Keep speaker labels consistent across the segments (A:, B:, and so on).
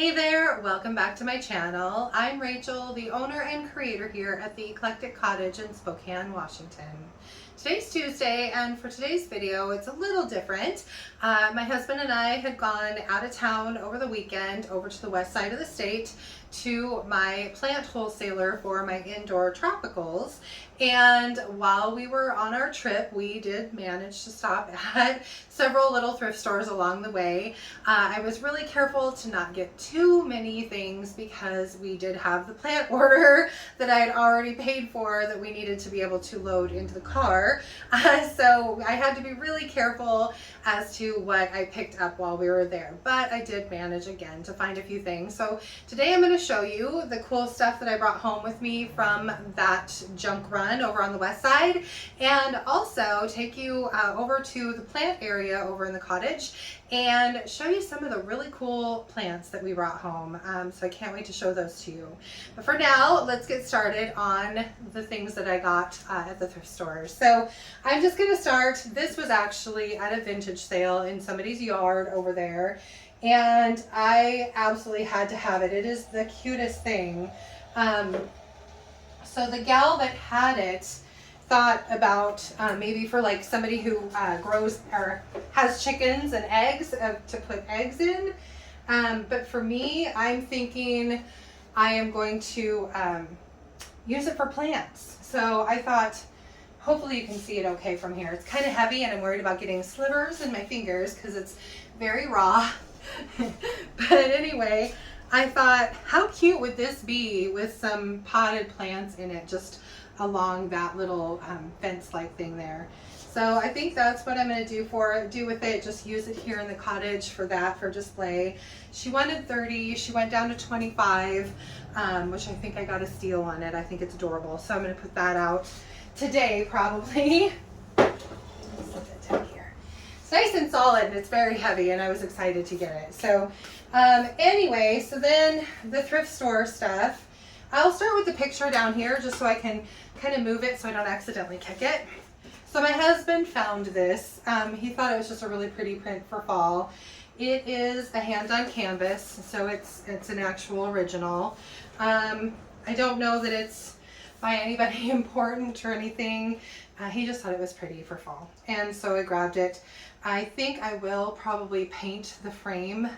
A: Hey there, welcome back to my channel. I'm Rachel, the owner and creator here at the Eclectic Cottage in Spokane, Washington. Today's Tuesday, and for today's video, it's a little different. My husband and I had gone out of town over the weekend, over to the west side of the state, to my plant wholesaler for my indoor tropicals. And while we were on our trip, we did manage to stop at several little thrift stores along the way. I was really careful to not get too many things because we did have the plant order that I had already paid for that we needed to be able to load into the car. So I had to be really careful as to what I picked up while we were there. But I did manage again to find a few things. So today I'm going to show you the cool stuff that I brought home with me from that junk run over on the west side, and also take you over to the plant area over in the cottage and show you some of the really cool plants that we brought home. So I can't wait to show those to you. But for now, let's get started on the things that I got at the thrift stores. So I'm just going to start. This was actually at a vintage sale in somebody's yard over there, and I absolutely had to have it. It is the cutest thing. So the gal that had it thought about maybe for like somebody who grows or has chickens and eggs to put eggs in. But for me, I'm thinking I am going to use it for plants. So I thought, hopefully you can see it okay from here. It's kind of heavy and I'm worried about getting slivers in my fingers because it's very raw. But anyway, I thought, how cute would this be with some potted plants in it just along that little fence-like thing there. So I think that's what I'm going to do with it. Just use it here in the cottage for that, for display. She wanted 30. She went down to 25, which I think I got a steal on it. I think it's adorable. So I'm going to put that out today probably. Let's put that down here. It's nice and solid and it's very heavy and I was excited to get it. So anyway, so then the thrift store stuff. I'll start with the picture down here just so I can kind of move it so I don't accidentally kick it. So my husband found this. He thought it was just a really pretty print for fall. It is a hand-done canvas, so it's an actual original. I don't know that it's by anybody important or anything. He just thought it was pretty for fall, and so I grabbed it. I think I will probably paint the frame.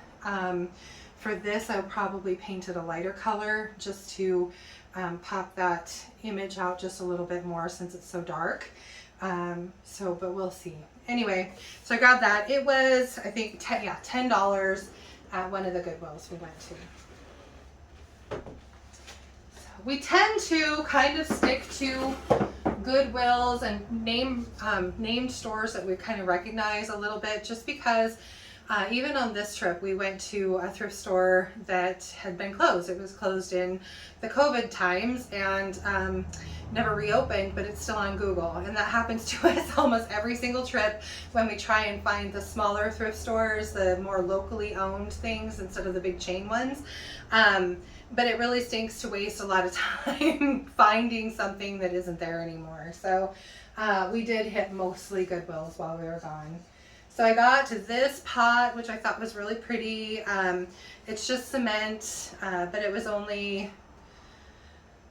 A: For this, I'll probably paint it a lighter color just to pop that image out just a little bit more since it's so dark. But we'll see. Anyway, so I grabbed that. It was, I think, $10 at one of the Goodwills we went to. So we tend to kind of stick to Goodwills and named stores that we kind of recognize a little bit, just because even on this trip, we went to a thrift store that had been closed. It was closed in the COVID times and never reopened, but it's still on Google. And that happens to us almost every single trip when we try and find the smaller thrift stores, the more locally owned things instead of the big chain ones. But it really stinks to waste a lot of time finding something that isn't there anymore. So we did hit mostly Goodwills while we were gone. So I got to this pot, which I thought was really pretty. It's just cement, but it was only,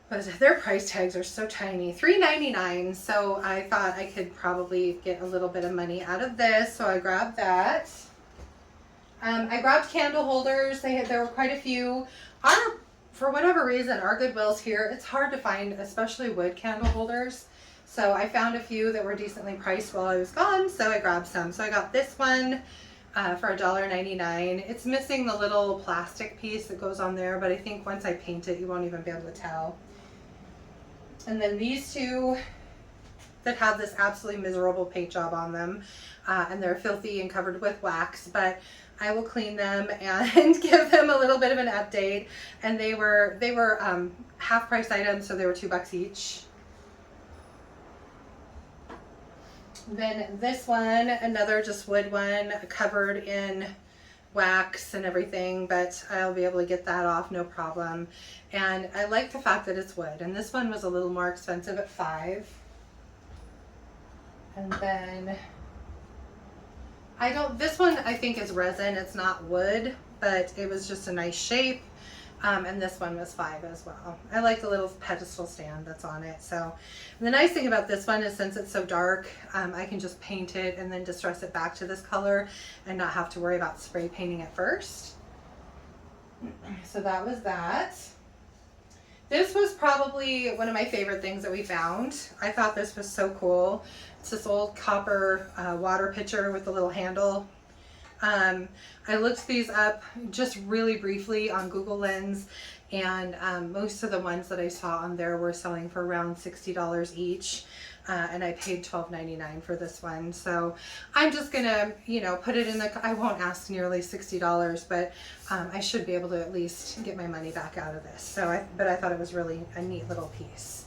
A: what is it? Their price tags are so tiny, $3.99. So I thought I could probably get a little bit of money out of this. So I grabbed that. I grabbed candle holders. There were quite a few. For whatever reason, our Goodwills here, it's hard to find, especially wood candle holders. So I found a few that were decently priced while I was gone, so I grabbed some. So I got this one for $1.99. It's missing the little plastic piece that goes on there, but I think once I paint it, you won't even be able to tell. And then these two that have this absolutely miserable paint job on them, and they're filthy and covered with wax, but I will clean them and give them a little bit of an update. And they were half price items, so they were $2 each. Then this one, another just wood one, covered in wax and everything, but I'll be able to get that off no problem. And I like the fact that it's wood. And this one was a little more expensive at $5. And then this one I think is resin, it's not wood. but it was just a nice shape. And this one was $5 as well. I like the little pedestal stand that's on it. So the nice thing about this one is since it's so dark, I can just paint it and then distress it back to this color and not have to worry about spray painting it first. So that was that. This was probably one of my favorite things that we found. I thought this was so cool. It's this old copper water pitcher with a little handle. I looked these up just really briefly on Google Lens, and most of the ones that I saw on there were selling for around $60 each, and I paid $12.99 for this one. So I'm just gonna, you know, put it in the, I won't ask nearly $60, but I should be able to at least get my money back out of this. So but I thought it was really a neat little piece.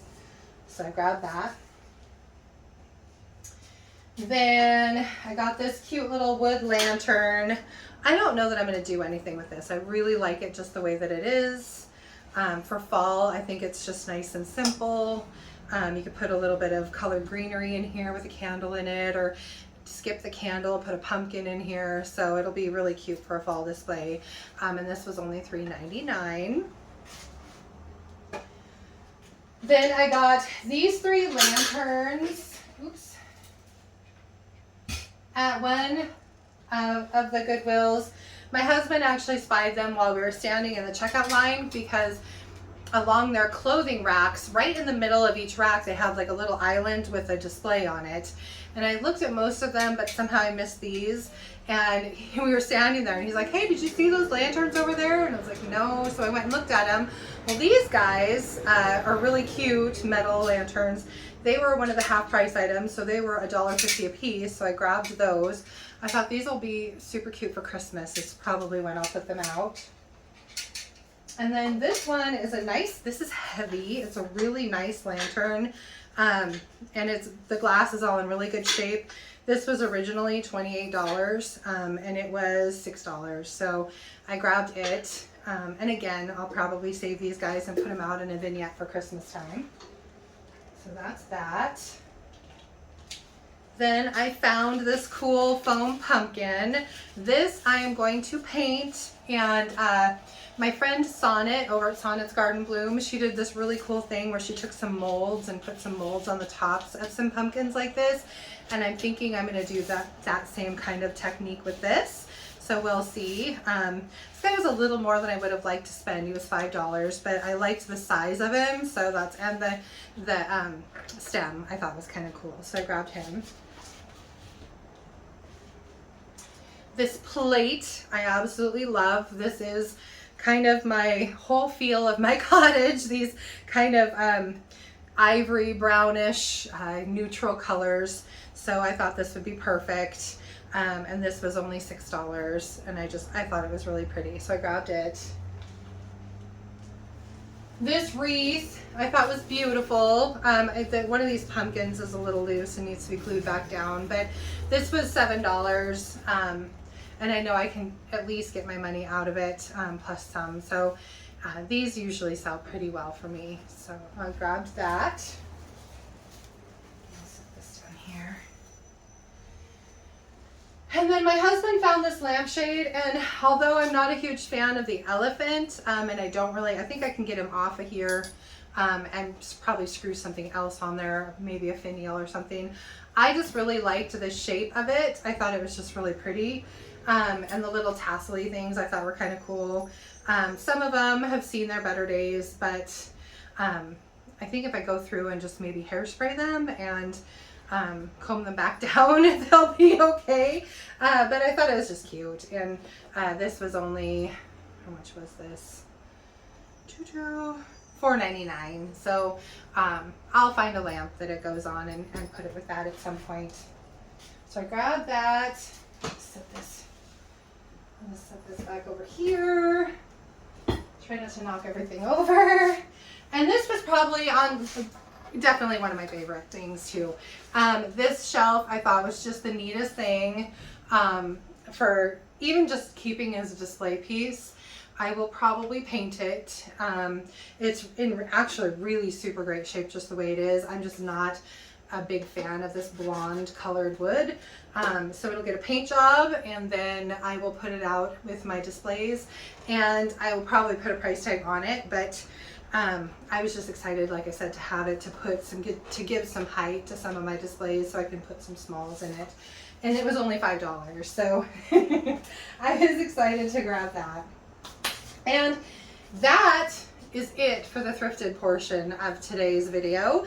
A: So I grabbed that. Then I got this cute little wood lantern. I don't know that I'm going to do anything with this. I really like it just the way that it is. For fall, I think it's just nice and simple. You could put a little bit of colored greenery in here with a candle in it, or skip the candle, put a pumpkin in here. So it'll be really cute for a fall display. And this was only $3.99. Then I got these 3 lanterns. Oops. At one of the Goodwills. My husband actually spied them while we were standing in the checkout line, because along their clothing racks, right in the middle of each rack, they have like a little island with a display on it. And I looked at most of them, but somehow I missed these. And we were standing there and he's like, hey, did you see those lanterns over there? And I was like, no. So I went and looked at them. Well, these guys are really cute metal lanterns. They were one of the half price items, so they were $1.50 a piece, so I grabbed those. I thought these will be super cute for Christmas. This is probably when I'll put them out. And then this one is this is heavy. It's a really nice lantern, and the glass is all in really good shape. This was originally $28, and it was $6, so I grabbed it. And again, I'll probably save these guys and put them out in a vignette for Christmas time. So that's that. Then I found this cool foam pumpkin. This I am going to paint, and my friend Sonnet over at Sonnet's Garden Bloom, she did this really cool thing where she took some molds and put some molds on the tops of some pumpkins like this, and I'm thinking I'm going to do that same kind of technique with this. So we'll see. This guy was a little more than I would have liked to spend. He was $5, but I liked the size of him. So that's, and the stem I thought was kind of cool. So I grabbed him. This plate I absolutely love. This is kind of my whole feel of my cottage. These kind of ivory brownish neutral colors. So I thought this would be perfect. And this was only $6, and I thought it was really pretty, so I grabbed it. This wreath I thought was beautiful. One of these pumpkins is a little loose and needs to be glued back down, but this was $7, and I know I can at least get my money out of it, plus some. So these usually sell pretty well for me, so I grabbed that. I'll set this down here. And then my husband found this lampshade, and although I'm not a huge fan of the elephant, and I think I can get him off of here, and probably screw something else on there, maybe a finial or something. I just really liked the shape of it. I thought it was just really pretty. And the little tassel-y things I thought were kind of cool. Some of them have seen their better days, but I think if I go through and just maybe hairspray them and comb them back down, they'll be okay. But I thought it was just cute. And this was only, how much was this? $4.99. So I'll find a lamp that it goes on and put it with that at some point. So I grabbed that. I'm gonna set this back over here. Try not to knock everything over. And this was probably definitely one of my favorite things too. This shelf I thought was just the neatest thing, for even just keeping as a display piece. I will probably paint it. It's in actually really super great shape just the way it is. I'm just not a big fan of this blonde colored wood. So it'll get a paint job, and then I will put it out with my displays, and I will probably put a price tag on it, but I was just excited, like I said, to have it, to give some height to some of my displays, so I can put some smalls in it. And it was only $5, so I was excited to grab that. And that is it for the thrifted portion of today's video.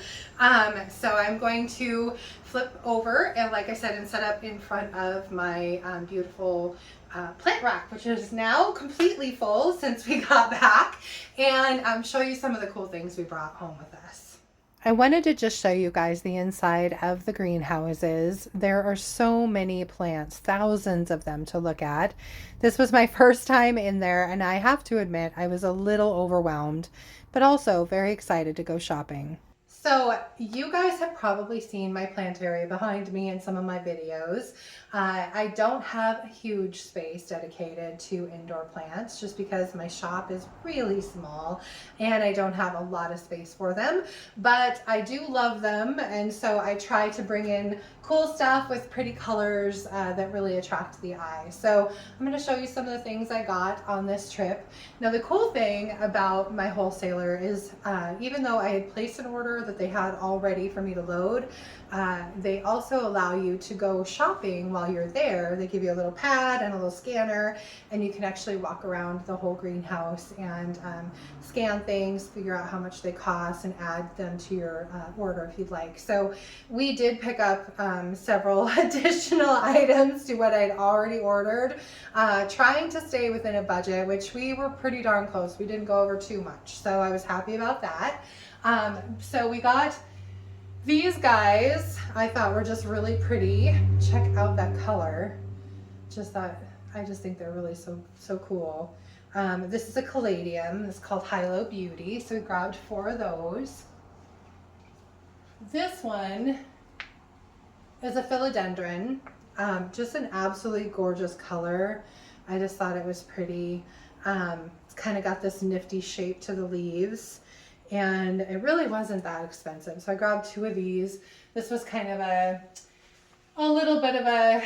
A: So I'm going to flip over and, like I said, and set up in front of my beautiful plant rack, which is now completely full since we got back, and show you some of the cool things we brought home with us. I wanted to just show you guys the inside of the greenhouses. There are so many plants, thousands of them to look at. This was my first time in there, and I have to admit I was a little overwhelmed, but also very excited to go shopping. So you guys have probably seen my plant area behind me in some of my videos. I don't have a huge space dedicated to indoor plants just because my shop is really small and I don't have a lot of space for them, but I do love them, and so I try to bring in cool stuff with pretty colors that really attract the eye. So I'm going to show you some of the things I got on this trip. Now the cool thing about my wholesaler is even though I had placed an order that they had all ready for me to load, they also allow you to go shopping while you're there. They give you a little pad and a little scanner, and you can actually walk around the whole greenhouse and scan things, figure out how much they cost, and add them to your order if you'd like. So we did pick up several additional items to what I'd already ordered, trying to stay within a budget, which we were pretty darn close. We didn't go over too much, so I was happy about that. So we got these guys. I thought were just really pretty. Check out that color. I just think they're really so cool. This is a caladium. It's called Hilo Beauty. So we grabbed 4 of those. This one is a philodendron. Just an absolutely gorgeous color. I just thought it was pretty. It's kind of got this nifty shape to the leaves, and it really wasn't that expensive. So I grabbed 2 of these. This was kind of a little bit of a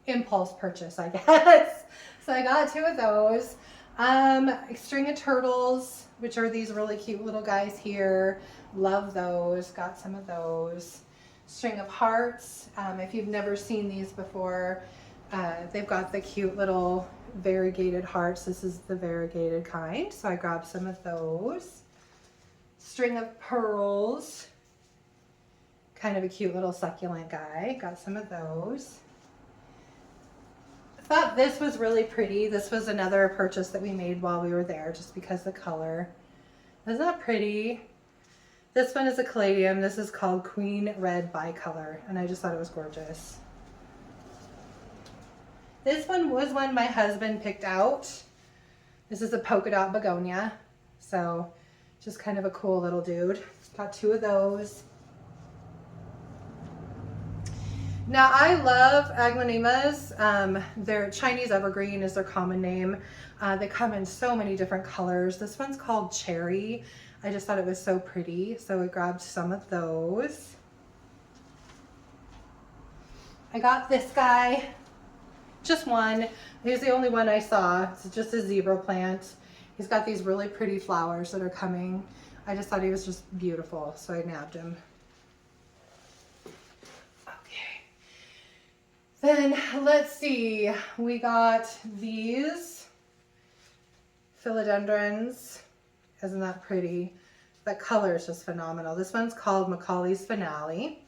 A: impulse purchase, I guess. So I got 2 of those. A string of turtles, which are these really cute little guys here. Love those. Got some of those. String of hearts. If you've never seen these before, they've got the cute little variegated hearts. This is the variegated kind, so I grabbed some of those. String of pearls. Kind of a cute little succulent guy. Got some of those. I thought this was really pretty. This was another purchase that we made while we were there just because the color. Isn't that pretty? This one is a caladium. This is called Queen Red Bicolor, and I just thought it was gorgeous. This one was one my husband picked out. This is a polka dot begonia, so just kind of a cool little dude. Got 2 of those. Now I love aglaonemas. Their Chinese evergreen is their common name. They come in so many different colors. This one's called Cherry. I just thought it was so pretty, so I grabbed some of those. I got this guy, just one. He's the only one I saw. It's just a zebra plant. He's got these really pretty flowers that are coming. I just thought he was just beautiful, so I nabbed him. Okay. Then let's see. We got these philodendrons. Isn't that pretty? That color is just phenomenal. This one's called Macaulay's Finale.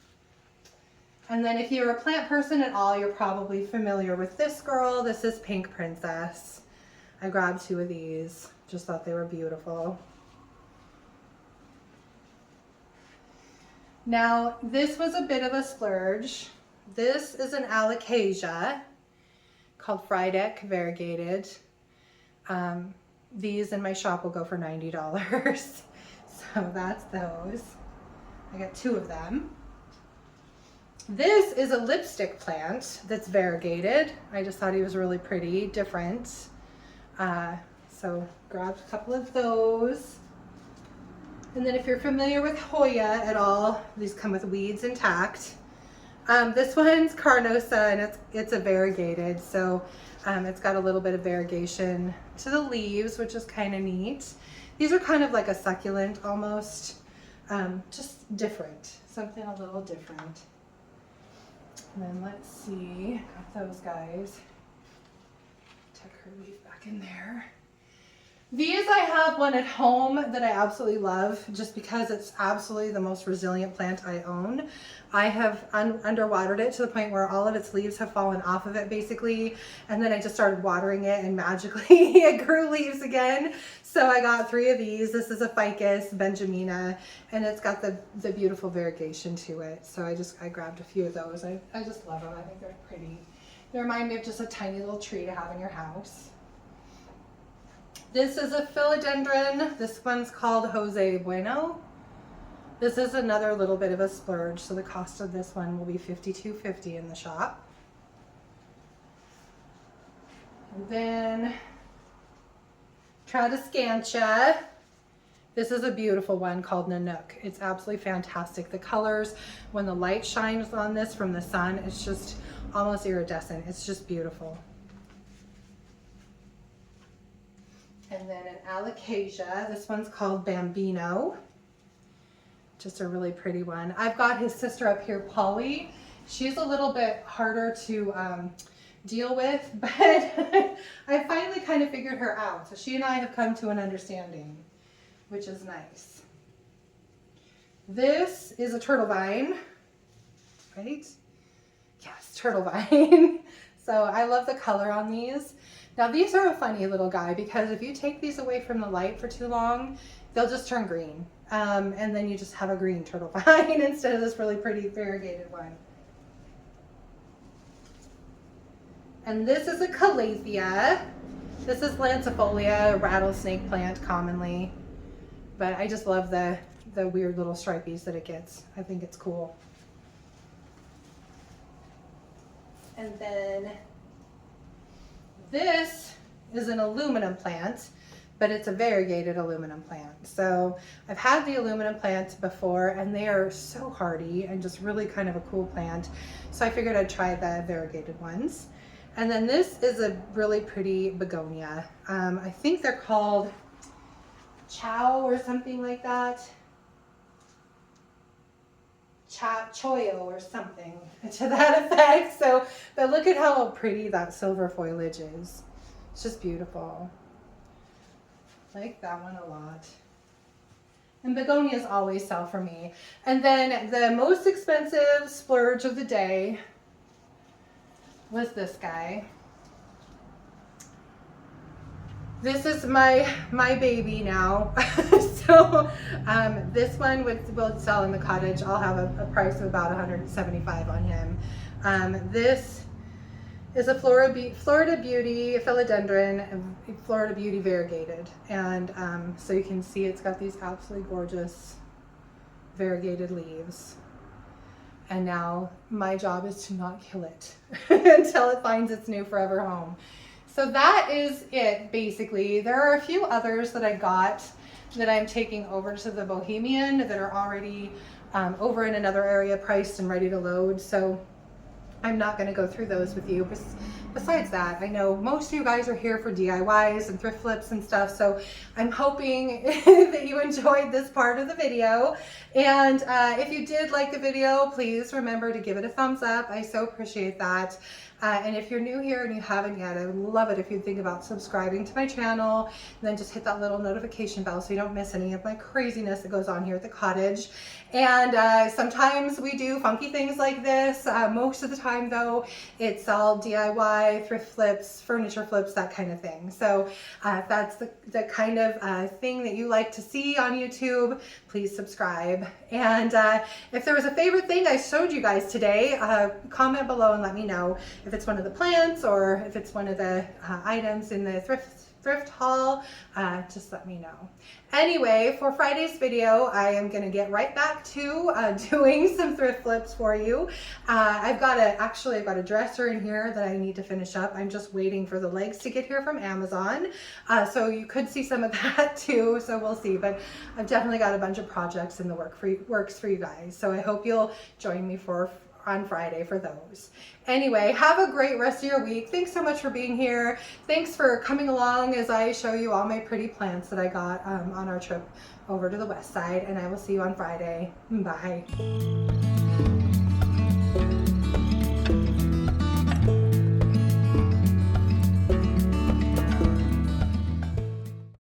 A: And then if you're a plant person at all, you're probably familiar with this girl. This is Pink Princess. I grabbed 2 of these. Just thought they were beautiful. Now, this was a bit of a splurge. This is an alocasia called Friedeck variegated. These in my shop will go for $90. So that's those. I got 2 of them. This is a lipstick plant that's variegated. I just thought he was really pretty, different. So grabbed a couple of those. And then if you're familiar with Hoya at all, these come with weeds intact. This one's carnosa, and it's a variegated, so it's got a little bit of variegation to the leaves, which is kind of neat. These are kind of like a succulent almost, just different, something a little different. And then let's see, got those guys. Tuck her leaf back in there. These, I have one at home that I absolutely love just because it's absolutely the most resilient plant I own. I have underwatered it to the point where all of its leaves have fallen off of it basically, and then I just started watering it and magically it grew leaves again. So I got 3 of these. This is a Ficus benjamina, and it's got the beautiful variegation to it. So I grabbed a few of those. I just love them. I think they're pretty. They remind me of just a tiny little tree to have in your house. This is a philodendron. This one's called Jose Bueno. This is another little bit of a splurge, so the cost of this one will be $52.50 in the shop. And then Tradescantia. This is a beautiful one called Nanook. It's absolutely fantastic. The colors, when the light shines on this from the sun, it's just almost iridescent. It's just beautiful. And then an alocasia. This one's called Bambino. Just a really pretty one. I've got his sister up here, Polly. She's a little bit harder to deal with, but I finally kind of figured her out. So she and I have come to an understanding, which is nice. This is a turtle vine, right? Yes, turtle vine. So I love the color on these. Now these are a funny little guy because if you take these away from the light for too long, they'll just turn green. And then you just have a green turtle vine instead of this really pretty variegated one. And this is a calathea. This is lancifolia, a rattlesnake plant commonly. But I just love the weird little stripies that it gets. I think it's cool. And then this is an aluminum plant, but it's a variegated aluminum plant. So I've had the aluminum plant before, and they are so hardy and just really kind of a cool plant. So I figured I'd try the variegated ones. And then this is a really pretty begonia. I think they're called chow or something like that. Choyo or something to that effect. So, but look at how pretty that silver foliage is. It's just beautiful. I like that one a lot. And begonias always sell for me. And then the most expensive splurge of the day was this guy. This is my baby now. So this one will sell in the cottage. I'll have a price of about $175 on him. This is a Florida Beauty philodendron, Florida Beauty variegated. And so you can see it's got these absolutely gorgeous variegated leaves. And now my job is to not kill it until it finds its new forever home. So that is it, basically. There are a few others that I got that I'm taking over to the Bohemian that are already over in another area priced and ready to load. So I'm not going to go through those with you. Besides that, I know most of you guys are here for DIYs and thrift flips and stuff, so I'm hoping that you enjoyed this part of the video. And if you did like the video, please remember to give it a thumbs up. I so appreciate that. And if you're new here and you haven't yet, I would love it if you'd think about subscribing to my channel, and then just hit that little notification bell so you don't miss any of my craziness that goes on here at the cottage. And sometimes we do funky things like this. Most of the time though, it's all DIY, thrift flips, furniture flips, that kind of thing. So if that's the kind of thing that you like to see on YouTube, please subscribe. And if there was a favorite thing I showed you guys today, comment below and let me know if it's one of the plants or if it's one of the items in the thrift thrift haul, just let me know. Anyway, for Friday's video, I am going to get right back to doing some thrift flips for you. I've got a dresser in here that I need to finish up. I'm just waiting for the legs to get here from Amazon. So you could see some of that too, so we'll see. But I've definitely got a bunch of projects in the works for you guys. So I hope you'll join me on Friday for those. Anyway, have a great rest of your week. Thanks so much for being here. Thanks for coming along as I show you all my pretty plants that I got on our trip over to the west side, and I will see you on Friday. Bye.